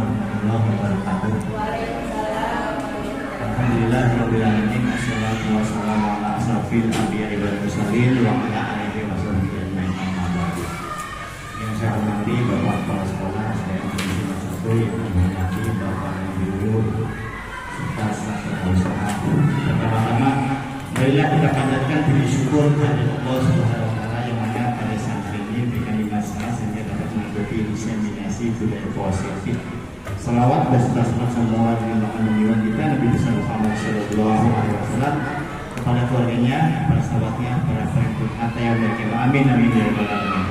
warahmatullahi wabarakatuh. Alhamdulillahirabbil alamin. Assalatu wassalamu ala asrofil anbiya'i wal mursalin wa ala alihi wa sahbihi ajmain. Amma ba'du. Yang saya hormati Bapak Kepala Sekolah SDN Negeri 1 yang dimuliakan Bapak Guru serta staf kepala. Pertama-tama, marilah kita panjatkan puji syukur kepada Allah Subhanahu wa taala yang mana pada santri ini berikan limpahan sehingga dapat mengikuti diseminasi budaya positif. Salawat beserta semua junjungan kita Nabi besar Muhammad Sallallahu Alaihi Wasallam kepada keluarganya, para sahabatnya, para pengikut kata yang berkata amin amin ya rabbal alamin.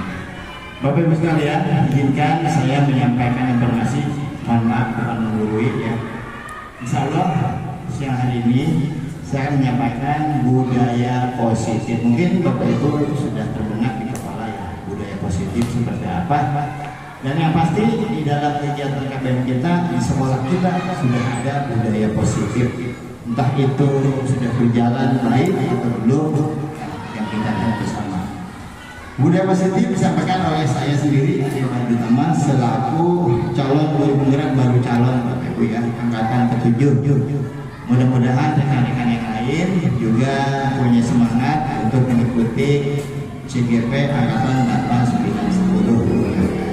Bapak Ibu sekalian, izinkan saya menyampaikan informasi. Mohon maaf bukan menggurui ya. Insya Allah siang hari ini saya menyampaikan budaya positif. Mungkin Bapak Ibu sudah terdengar di kepala ya budaya positif seperti apa. Dan yang pasti di dalam kegiatan KBM kita di sekolah kita sudah ada budaya positif. Entah itu sudah berjalan baik atau belum, yang kita lihat bersama. Budaya positif disampaikan oleh saya sendiri Irfan Utama selaku calon guru penggerak baru calon Bapak Ibu ya angkatan ke-7. Mudah-mudahan rekan-rekan yang lain juga punya semangat untuk mengikuti CGP angkatan 8910.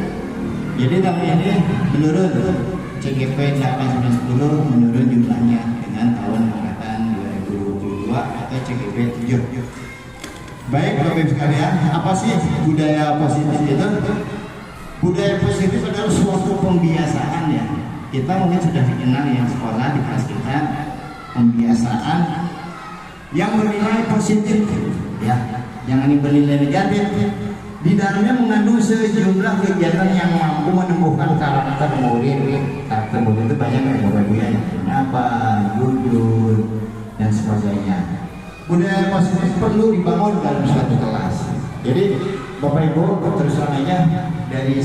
Jadi tahun ini menurun CGP 8910 menurun jumlahnya dengan tahun angkatan 2022 atau CGP 7. Baik Bapak Ibu sekalian, apa sih budaya positif itu? Budaya positif adalah suatu pembiasaan ya. Kita mungkin sudah dikenal yang sekolah di kelas kita pembiasaan yang bernilai positif ya, jangan bernilai negatif. Di dalamnya mengandung sejumlah kegiatan yang mampu menumbuhkan karakter murid. Karakter murid itu banyak ya Bapak Ibu ya, apa, jujur dan sebagainya. Budaya positif perlu dibangun dalam suatu kelas. Jadi Bapak Ibu terus terang aja dari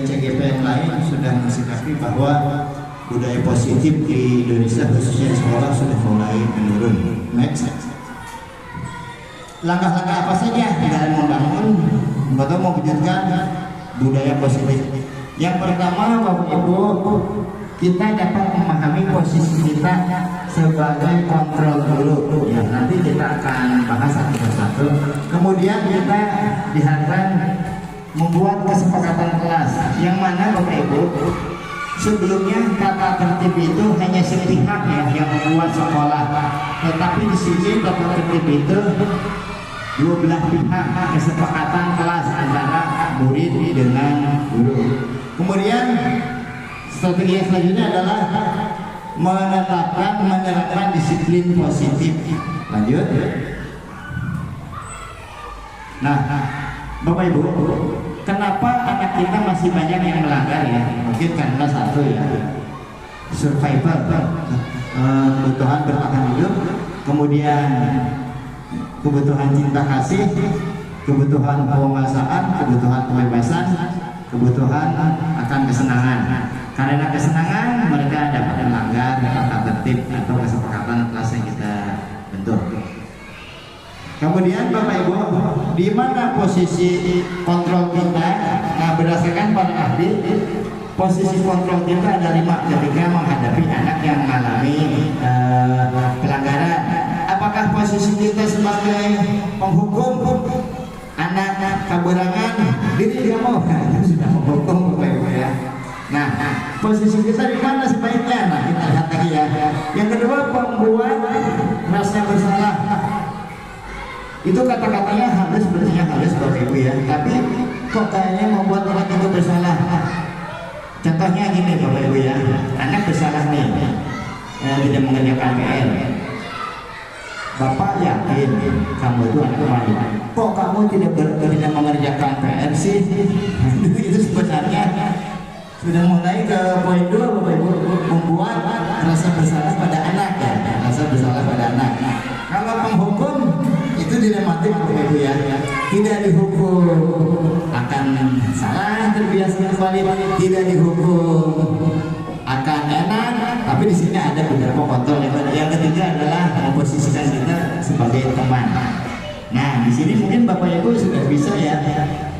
CGP yang lain sudah mensikapi bahwa budaya positif di Indonesia khususnya di sekolah sudah mulai menurun. Next. Langkah-langkah apa saja dalam membangun atau mewujudkan budaya positif? Yang pertama Bapak Ibu, kita dapat memahami posisi kita sebagai kontrol dulu ya, nanti kita akan bahas satu persatu. Kemudian kita diharapkan membuat kesepakatan kelas yang mana Bapak Ibu sebelumnya kata tertib itu hanya sepihak ya yang membuat sekolah, tetapi di sini kata tertib itu dua belah pihak, kesepakatan kelas antara murid dengan guru. Kemudian strategi yang selanjutnya adalah menerapkan disiplin positif. Lanjut. Nah, Bapak Ibu, kenapa anak kita masih banyak yang melanggar ya? Mungkin karena satu ya, survival, kebutuhan bertahan hidup, kemudian kebutuhan cinta kasih, kebutuhan penguasaan, kebutuhan kebebasan, kebutuhan akan kesenangan. Karena kesenangan mereka dapat melanggar tata tertib atau kesepakatan kelas yang kita bentuk. Kemudian Bapak Ibu, di mana posisi kontrol kita? Nah, berdasarkan para ahli, posisi kontrol kita ada 5 ketika menghadapi anak yang mengalami pelanggaran. Apakah posisi kita sebagai penghukum anak kaburangan diri dia mau sudah menghukum Bapak Ibu ya. Nah, posisi kita di mana sebaiknya? Nah, kita lihat lagi ya. Yang kedua, pembuat rasa bersalah. Itu kata-katanya halus, sebenarnya halus Bapak Ibu ya. Tapi kok kayaknya membuat orang itu bersalah. Contohnya gini Bapak Ibu ya. Anak bersalah nih, tidak mengerjakan PR. Bapak yakin kamu itu anak baik. Kok kamu tidak mengerjakan PR sih? Itu sebenarnya sudah mulai ke poin 2 Bapak Ibu, membuat rasa bersalah pada anak ya, rasa bersalah pada anak. Kalau penghukum itu dilematik Bapak Ibu ya, tidak dihukum akan salah terbiasa kembali, tidak dihukum akan enak, tapi di sini ada beberapa kontrol. Yang ketiga adalah memposisikan kita sebagai teman. Nah, di sini mungkin Bapak Ibu sudah bisa ya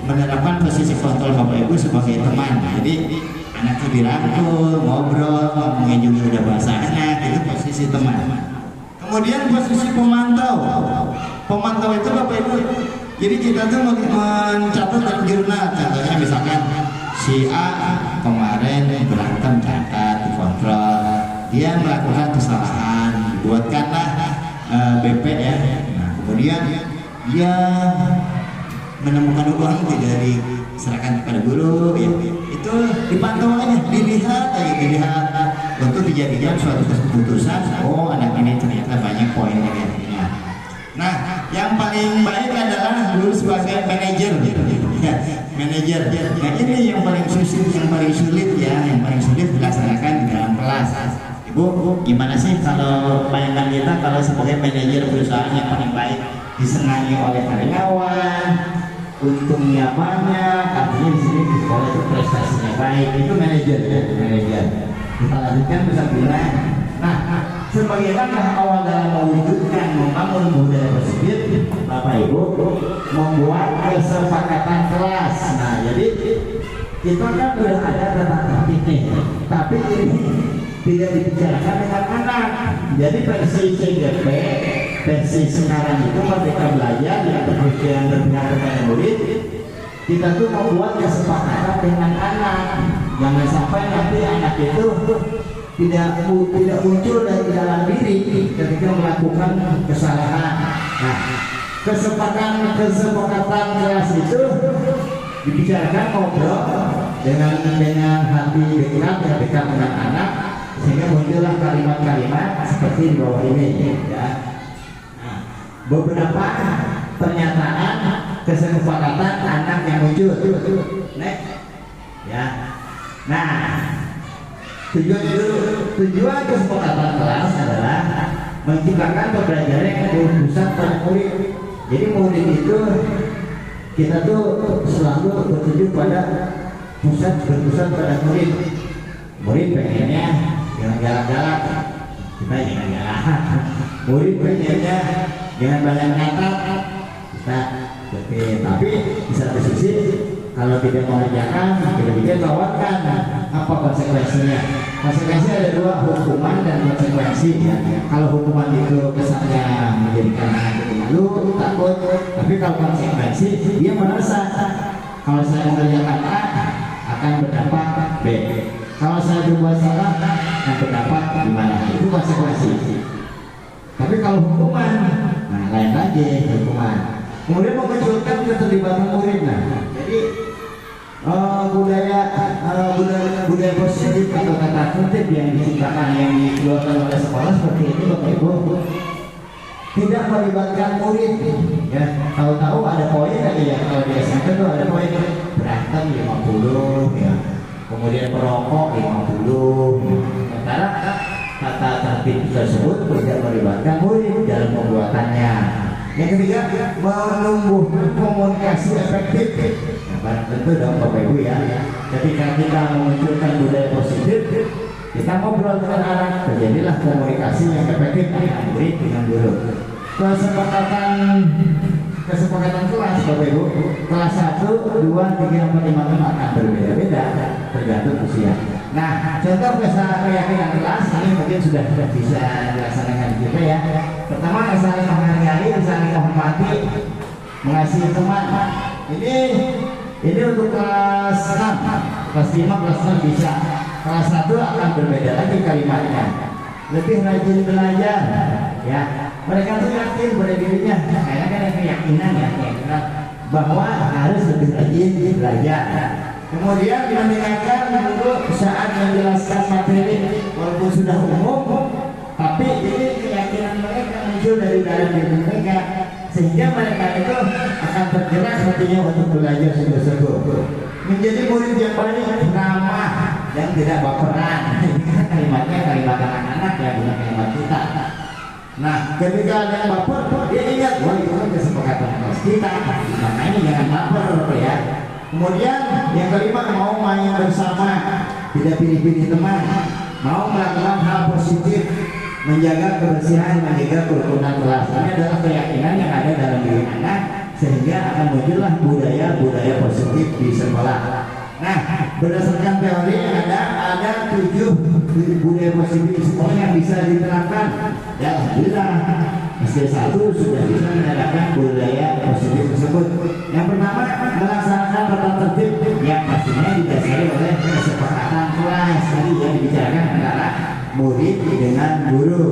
menerapkan posisi kontrol Bapak Ibu sebagai teman. Jadi anak tuh dirangkul, ngobrol, ngomongnya juga udah bahasa anak, itu posisi teman. Kemudian posisi pemantau. Pemantau itu Bapak Ibu, jadi kita tuh mencatat dalam jurnal. Contohnya misalkan si A kemarin berantem, catat, dikontrol, dia melakukan kesalahan, dibuatkanlah BP ya. Nah, kemudian dia menemukan uang tidak diserahkan kepada guru ya. Itu dipantau aja, dilihat untuk dijadikan suatu keputusan. Oh, anak ini ternyata banyak poin negatifnya. Nah, yang paling baik adalah guru sebagai manajer ya, manajer. Nah, ini yang paling sulit ya, yang paling sulit dilaksanakan di dalam kelas. Ibu, gimana sih kalau bayangan kita kalau sebagai manajer perusahaan yang paling baik, disenangi oleh karyawan, untungnya banyak, artinya di sini di sekolah itu prestasinya baik, itu manajer ya, manajer. Kita lanjutkan bisa bilang, nah sebagai langkah awal dalam mewujudkan membangun budaya positif, Bapak Ibu membuat kesepakatan kelas. Nah, jadi kita kan sudah ada tata tertib nih, tapi ini tidak dibicarakan dengan anak. Jadi versi CGP, versi sekarang itu Merdeka Belajar yang berpikiran berpihak kepada murid, kita tuh membuat kesepakatan dengan anak. Jangan sampai nanti anak itu tidak muncul dari dalam diri ketika melakukan kesalahan. Nah, kesepakatan kelas itu dibicarakan, ngobrol dengan hati dekat dengan anak, sehingga muncullah kalimat-kalimat seperti di bawah ini ya. Nah, beberapa pernyataan kesepakatan anak yang muncul. Next ya. Nah, tujuan kesepakatan kelas adalah menciptakan pembelajaran yang berpusat pada murid. Jadi murid itu kita tuh selalu bertuju pada berpusat pada murid. Murid pengennya jangan galak-galak, kita jangan galak. Murid pengennya jangan banyak kata, kita tapi di satu sisi kalau tidak mengerjakan, kita tawarkan apa konsekuensinya. Konsekuensi ada dua, hukuman dan konsekuensi ya. Kalau hukuman itu kesannya menjadikan anak itu malu, takut, tapi kalau konsekuensi dia merasa kalau saya mengerjakan A akan berdampak B. Kalau saya berbuat salah akan berdampak gimana? Itu konsekuensi. Tapi kalau hukuman, nah lain lagi hukuman. Kemudian memunculkan keterlibatan murid. Nah, jadi budaya positif atau tata tertib yang diciptakan, yang dikeluarkan oleh sekolah seperti ini Bapak Ibu, tidak melibatkan murid ya. Tahu-tahu ada poin aja ya, kalau di SMP itu ada poin berantem 50 ya, kemudian perokok 50 ya. Sementara tata tertib tersebut tidak melibatkan murid dalam pembuatannya. Yang ketiga, menumbuhkan komunikasi efektif. Nah, barang tentu dong Bapak Ibu ya. Ketika kita memunculkan budaya positif, kita ngobrol dengan anak, terjadilah komunikasi yang efektif antara murid dengan guru. Kesepakatan kelas Bapak Ibu, kelas 1, 2, 3, 4, 5 akan berbeda-beda tergantung usia. Nah, contoh keyakinan kelas ini mungkin sudah bisa dilaksanakan juga ya. Pertama, saling menghargai, saling menghormati, mengasihi teman. Ini untuk kelas 6, kelas 5, kelas 6 bisa. Kelas 1 akan berbeda lagi kalimatnya. Lebih rajin belajar, ya. Mereka tuh yakin pada dirinya, karena kan ada keyakinan ya, bahwa harus lebih rajin belajar. Kemudian mendengarkan dulu saat menjelaskan materi, walaupun sudah umum, tapi ini keyakinan mereka muncul dari dalam diri mereka, sehingga mereka itu akan tergerak hatinya untuk belajar sungguh-sungguh. Menjadi murid yang paling ramah dan tidak baperan. Kalimatnya kalimat anak-anak ya, bukan kalimat kita. Nah, ketika ada yang baper, dia ingat, wah itu kan kesepakatan kelas kita, makanya jangan baper ya. Kemudian yang kelima, mau main bersama, tidak pilih-pilih teman, mau melakukan hal positif, menjaga kebersihan, menjaga kerukunan kelas. Ini adalah keyakinan yang ada dalam diri anak, sehingga akan muncullah budaya positif di sekolah. Nah, berdasarkan teori ada 7 budaya positif di sekolah yang bisa diterapkan. Ya, alhamdulillah SD1 sudah bisa menerapkan budaya positif tersebut. Yang pertama, melaksanakan tata tertib yang pastinya didasari oleh kesepakatan kelas tadi yang dibicarakan antara murid dengan guru.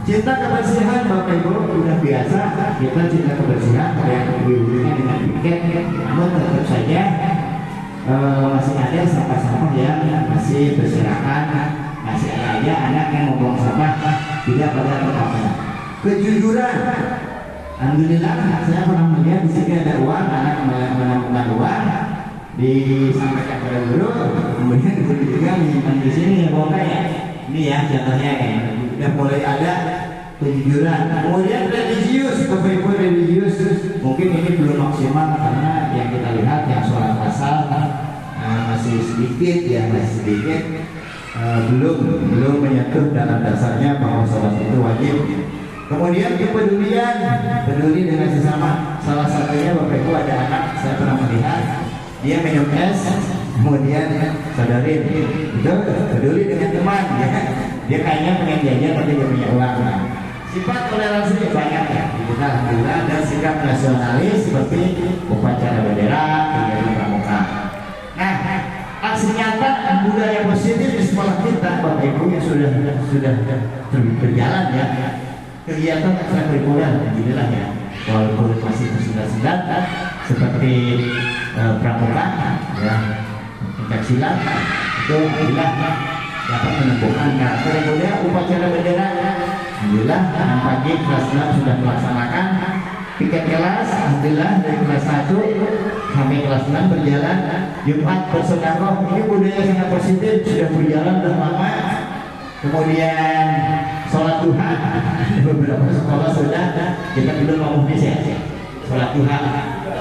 Cinta kebersihan Bapak Ibu sudah biasa kita cinta kebersihan yang dihubungkan dengan piket, namun tetap saja masih ada sampah-sampah yang masih berserakan, masih ada aja anak yang membuang sampah tidak pada tempatnya. Kejujuran, alhamdulillah saya pernah melihat di sini ada uang, anak menemukan uang disampaikan pada guru, kemudian guru juga menyimpan di sini ya Bapak ya. Ini ya contohnya ya, sudah mulai ada kejujuran. Kemudian religius, Bapak Ibu religius, mungkin ini belum maksimal karena yang kita lihat yang sholat asal masih sedikit ya, masih sedikit, belum menyentuh dalam dasarnya bahwa sholat itu wajib. Kemudian kepedulian, peduli dengan sesama. Salah satunya Bapak Ibu ada anak saya pernah melihat dia minum es, kemudian sadarin itu peduli dengan teman ya. Dia kayaknya pengen jajan tapi dia punya uang. Nah, sifat toleransi banyak ya kita alhamdulillah, dan sikap nasionalis seperti upacara bendera kegiatan pramuka. Nah, aksi nyata budaya positif di sekolah kita Bapak Ibu yang sudah berjalan ya, kegiatan ekstrakurikuler alhamdulillah ya, walaupun masih tersendat-sendat seperti pramuka ya, pencaksilat itu alhamdulillah dapat menumbuhkan karakter. Kemudian upacara bendera alhamdulillah pagi kelas 6 sudah melaksanakan piket kelas, alhamdulillah dari kelas 1 sampai kelas 6 berjalan. Jumat bersedekah, ini budaya sangat positif, sudah berjalan sudah lama. Kemudian sholat duha beberapa sekolah sudah, kita belum mau ya sholat duha.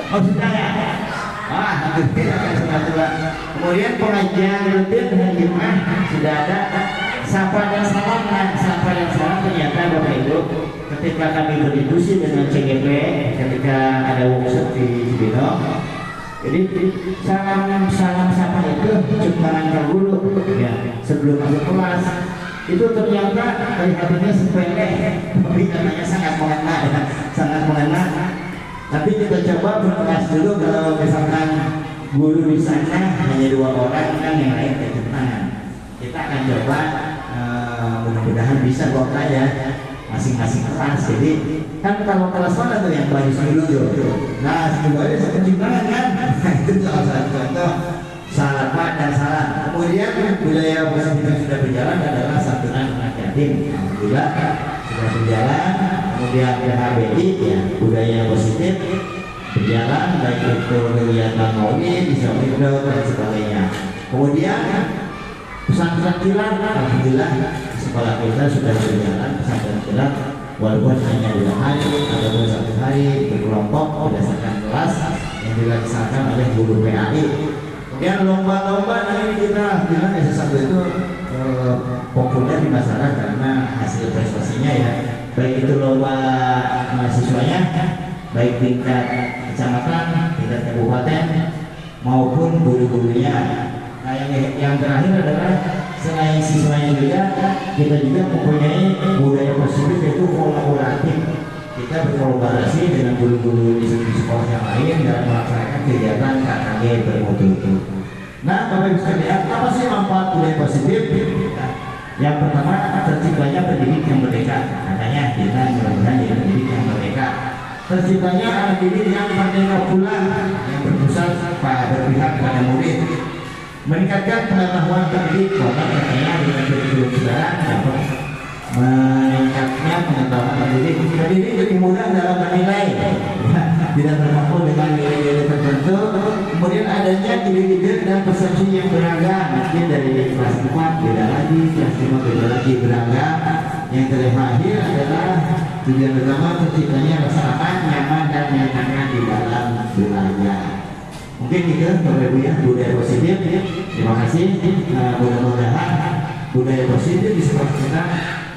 Oh sudah ya. Alhamdulillah akan sholat duha. Kemudian pengajian rutin hari Jumat sudah ada. Sapa dan salam, sapa dan salam ternyata Bapak Ibu ketika kami berdiskusi dengan CGP ketika ada workshop di Cibinong, jadi salam sapa itu ciptaan dahulu ya sebelum masuk kelas itu ternyata kelihatannya sepele tapi katanya sangat mengena. Tapi kita coba berkelas dulu, kalau misalkan guru di sana hanya 2 orang kan yang lain kejutan. Kita akan coba mudah-mudahan bisa kok ya masing-masing kelas. Jadi kan kalau kelas mana tuh yang baris dulu tuh, nah sebenarnya satu jumlahan kan. Nah, itu salah satu contoh salaman dan salam. Kemudian budaya positif yang sudah berjalan adalah santunan anak yatim, alhamdulillah sudah berjalan. Kemudian PHBI ya, budaya positif berjalan, baik itu kegiatan maulid, isyarat dan sebagainya. Kemudian pesantren kilat, alhamdulillah sekolah kita sudah berjalan pesantren kilat, walaupun hanya 2 hari ataupun 1 hari berkelompok berdasarkan kelas yang dilaksanakan oleh guru PAI. Kemudian lomba-lomba ini kita bilang S1 itu populer di masyarakat karena hasil prestasinya ya, baik itu lomba mahasiswanya, baik tingkat kecamatan, tingkat kabupaten maupun guru-gurunya. Nah, yang terakhir adalah selain siswanya juga, kita juga mempunyai budaya positif yaitu kolaboratif. Kita berkolaborasi dengan guru-guru di sekolah yang lain dalam melaksanakan kegiatan KKG bermutu itu. Nah, Bapak Ibu sekalian, apa sih manfaat budaya positif? Yang pertama, terciptanya pendidik yang merdeka. Makanya kita mudah-mudahan jadi pendidik yang merdeka. Terciptanya anak didik yang merdeka pula, yang berpusat berpihak pada murid. Meningkatkan pengetahuan pendidik, bahkan katanya dengan kurikulum sekarang dapat meningkatnya pengetahuan pendidik. Pendidik lebih mudah dalam menilai, tidak terpaku dengan nilai-nilai tertentu. Kemudian adanya ide-ide dan persepsi yang beragam, mungkin dari kelas 4 beda lagi, kelas 5 beda lagi, beragam. Yang terakhir adalah tujuan utama terciptanya rasa aman, nyaman dan menyenangkan di dalam belajar. Mungkin itu Bapak Ibu ya, budaya positif. Terima kasih. Mudah-mudahan budaya positif di sekolah kita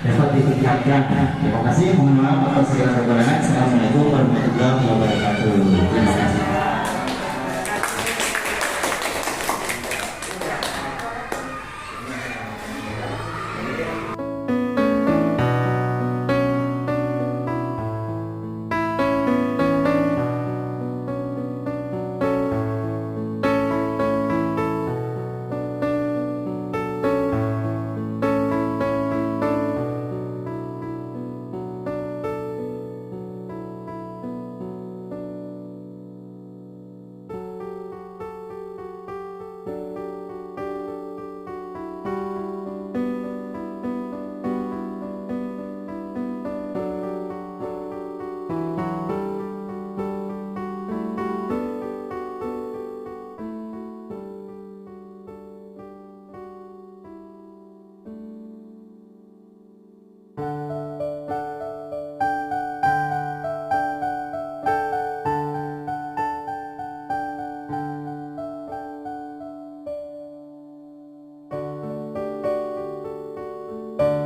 dapat ditingkatkan. Terima kasih. Mohon maaf atas segala kekurangan. Assalamualaikum warahmatullahi wabarakatuh. Terima kasih.